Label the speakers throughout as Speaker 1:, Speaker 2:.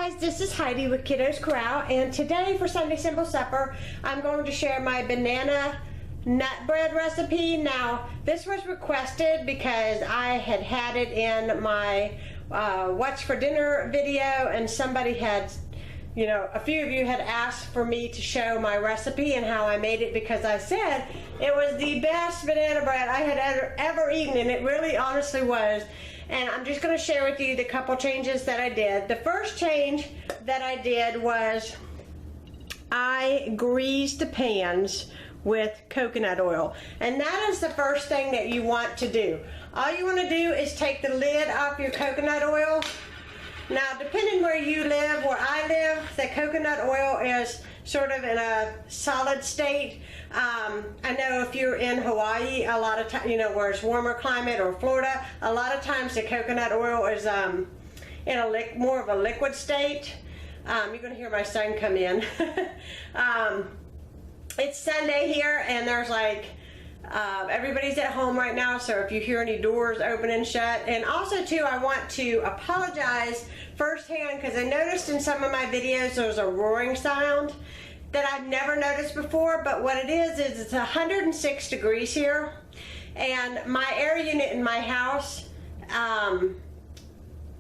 Speaker 1: guys, this is Heidi with Kiddos Corral, and today for Sunday Simple Supper I'm going to share my banana nut bread recipe. Now this was requested because I had it in my What's for Dinner video, and somebody had, a few of you had asked for me to show my recipe and how I made it, because I said it was the best banana bread I had ever eaten, and it really honestly was. And I'm just going to share with you the couple changes that I did. The first change that I did was I greased the pans with coconut oil. And that is the first thing that you want to do. All you want to do is take the lid off your coconut oil. Now, depending where you live, where I live, the coconut oil is sort of in a solid state. I know if you're in Hawaii, a lot of times, where it's warmer climate, or Florida, a lot of times the coconut oil is in a more of a liquid state. You're going to hear my son come in. It's Sunday here, and there's everybody's at home right now, so if you hear any doors open and shut. And also too, I want to apologize firsthand, because I noticed in some of my videos there's a roaring sound that I've never noticed before. But what it is it's 106 degrees here, and my air unit in my house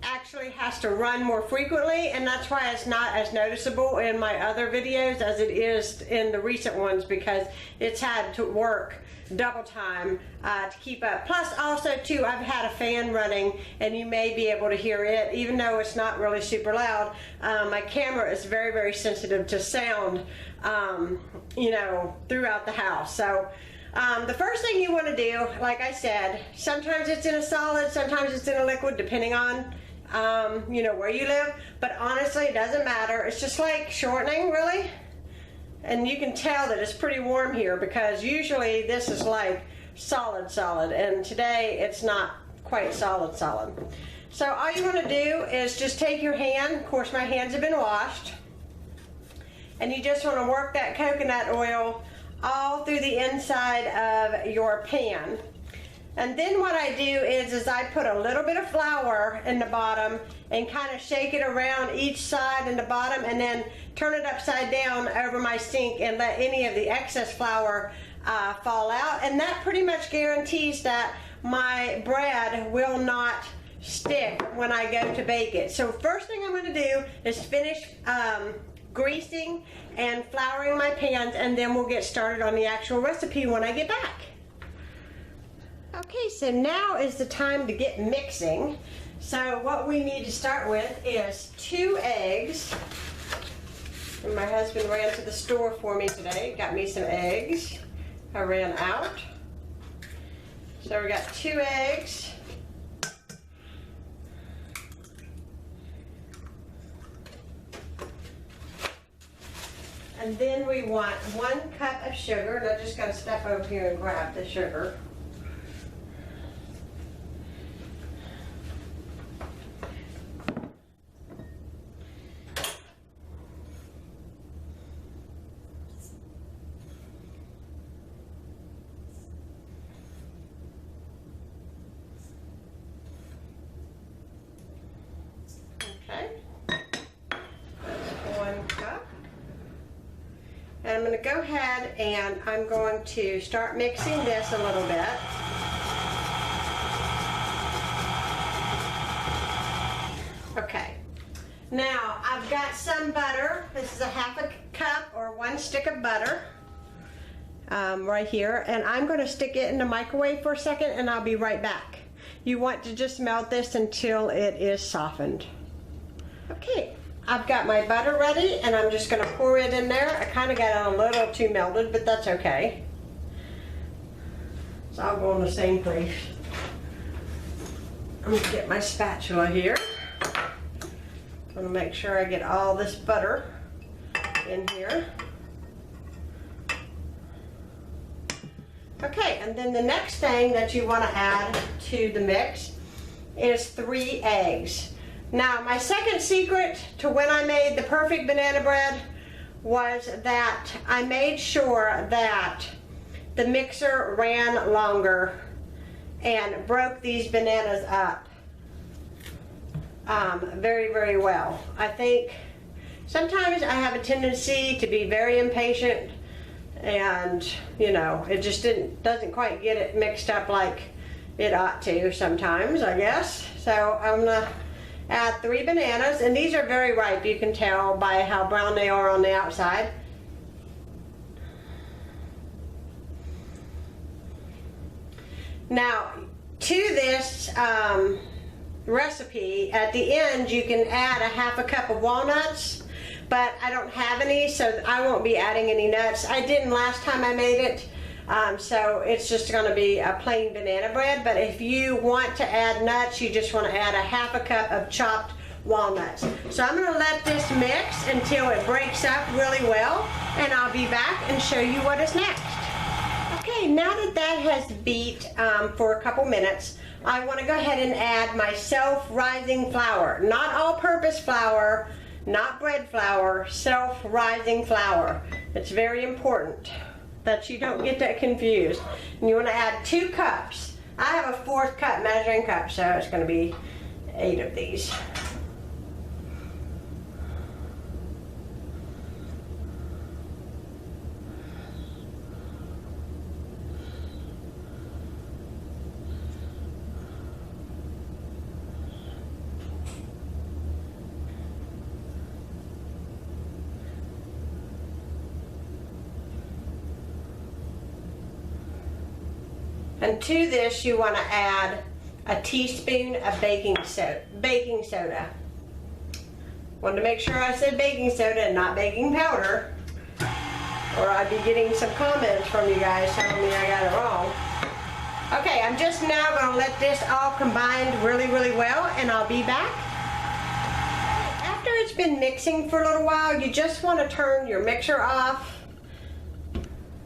Speaker 1: actually has to run more frequently, and that's why it's not as noticeable in my other videos as it is in the recent ones, because it's had to work double time to keep up. Plus also too, I've had a fan running, and you may be able to hear it even though it's not really super loud. My camera is very, very sensitive to sound throughout the house. So the first thing you want to do, like I said, sometimes it's in a solid, sometimes it's in a liquid, depending on where you live, but honestly it doesn't matter. It's just like shortening, really. And you can tell that it's pretty warm here, because usually this is like solid, and today it's not quite solid. So all you want to do is just take your hand, of course my hands have been washed, and you just want to work that coconut oil all through the inside of your pan. And then what I do is I put a little bit of flour in the bottom and kind of shake it around each side in the bottom, and then turn it upside down over my sink and let any of the excess flour fall out. And that pretty much guarantees that my bread will not stick when I go to bake it. So first thing I'm going to do is finish greasing and flouring my pans, and then we'll get started on the actual recipe when I get back. Okay, so now is the time to get mixing. So what we need to start with is 2 eggs. And my husband ran to the store for me today, got me some eggs. I ran out. So we got 2 eggs. And then we want 1 cup of sugar. And I just got to step over here and grab the sugar. Okay, that's 1 cup. And I'm going to go ahead and I'm going to start mixing this a little bit. Okay, now I've got some butter. This is a 1/2 cup or 1 stick of butter right here, and I'm going to stick it in the microwave for a second, and I'll be right back. You want to just melt this until it is softened. Okay, I've got my butter ready, and I'm just going to pour it in there. I kind of got it a little too melted, but that's okay. So I'll go in the same place. I'm going to get my spatula here. I'm going to make sure I get all this butter in here. Okay, and then the next thing that you want to add to the mix is 3 eggs. Now, my second secret to when I made the perfect banana bread was that I made sure that the mixer ran longer and broke these bananas up very, very well. I think sometimes I have a tendency to be very impatient, and you know, it just doesn't quite get it mixed up like it ought to sometimes, I guess. So I'm gonna add 3 bananas, and these are very ripe. You can tell by how brown they are on the outside. Now, to this recipe, at the end you can add a ½ cup of walnuts, but I don't have any, so I won't be adding any nuts. I didn't last time I made it, so it's just going to be a plain banana bread. But if you want to add nuts, you just want to add a ½ cup of chopped walnuts. So I'm going to let this mix until it breaks up really well, and I'll be back and show you what is next. Okay, now that that has beat for a couple minutes, I want to go ahead and add my self-rising flour. Not all-purpose flour, not bread flour, self-rising flour. It's very important that you don't get that confused. And you want to add 2 cups. I have a 4th cup measuring cup, so it's going to be 8 of these. And to this you want to add a teaspoon of baking soda. Wanted to make sure I said baking soda and not baking powder, or I'd be getting some comments from you guys telling me I got it wrong. Okay, I'm just now going to let this all combine really, really well, and I'll be back. After it's been mixing for a little while, you just want to turn your mixer off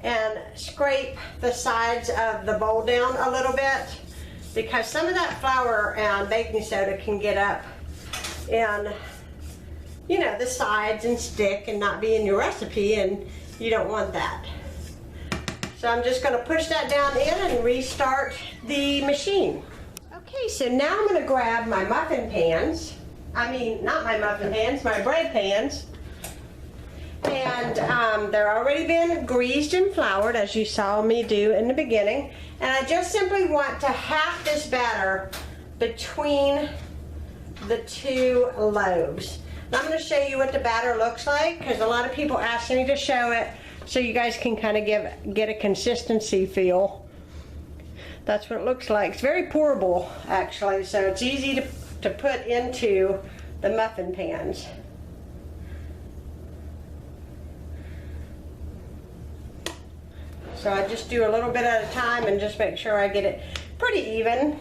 Speaker 1: and scrape the sides of the bowl down a little bit, because some of that flour and baking soda can get up in, you know, the sides and stick and not be in your recipe, and you don't want that. So I'm just going to push that down in and restart the machine. Okay, so now I'm going to grab my muffin pans. I mean, not my muffin pans, my bread pans. And they're already been greased and floured, as you saw me do in the beginning. And I just simply want to half this batter between the 2 loaves. And I'm going to show you what the batter looks like, because a lot of people ask me to show it, so you guys can kind of get a consistency feel. That's what it looks like. It's very pourable, actually, so it's easy to put into the muffin pans. So I just do a little bit at a time and just make sure I get it pretty even,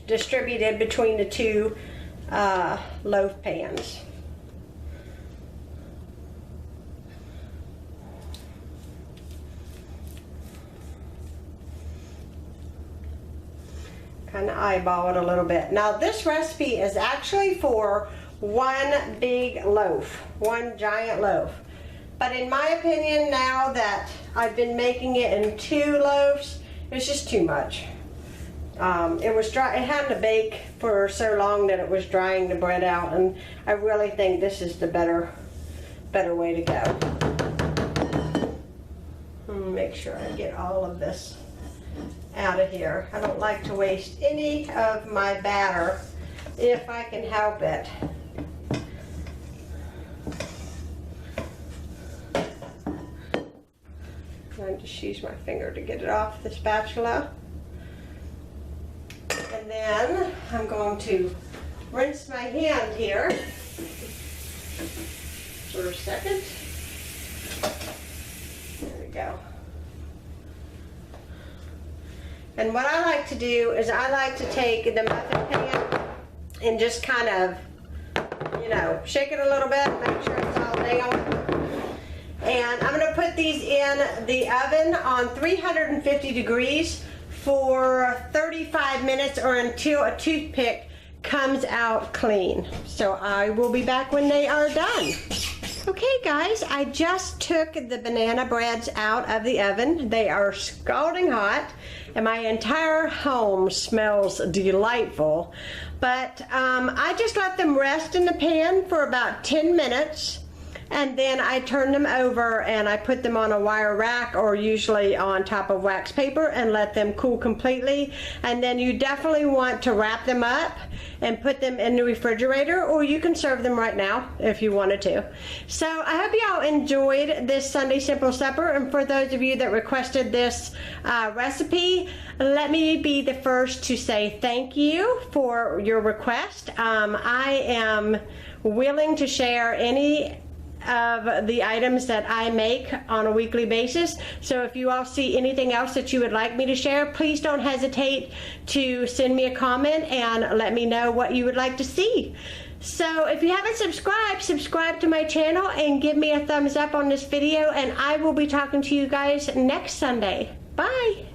Speaker 1: distributed between the 2 loaf pans. Kind of eyeball it a little bit. Now this recipe is actually for 1 big loaf, 1 giant loaf. But in my opinion, now that I've been making it in 2 loaves, it's just too much. It was dry. It had to bake for so long that it was drying the bread out, and I really think this is the better way to go. Make sure I get all of this out of here. I don't like to waste any of my batter if I can help it. I just use my finger to get it off the spatula. And then I'm going to rinse my hand here for a second. There we go. And what I like to do is I like to take the muffin pan and just kind of, you know, shake it a little bit, make sure it's all down. And I'm going to put these in the oven on 350 degrees for 35 minutes, or until a toothpick comes out clean. So I will be back when they are done. Okay guys, I just took the banana breads out of the oven. They are scalding hot and my entire home smells delightful. But I just let them rest in the pan for about 10 minutes. And then I turn them over and I put them on a wire rack or usually on top of wax paper and let them cool completely. And then you definitely want to wrap them up and put them in the refrigerator, or you can serve them right now if you wanted to. So I hope y'all enjoyed this Sunday Simple Supper, and for those of you that requested this recipe, let me be the first to say thank you for your request. I am willing to share any of the items that I make on a weekly basis. So if you all see anything else that you would like me to share, please don't hesitate to send me a comment and let me know what you would like to see. So if you haven't subscribed, subscribe to my channel and give me a thumbs up on this video, and I will be talking to you guys next Sunday. Bye.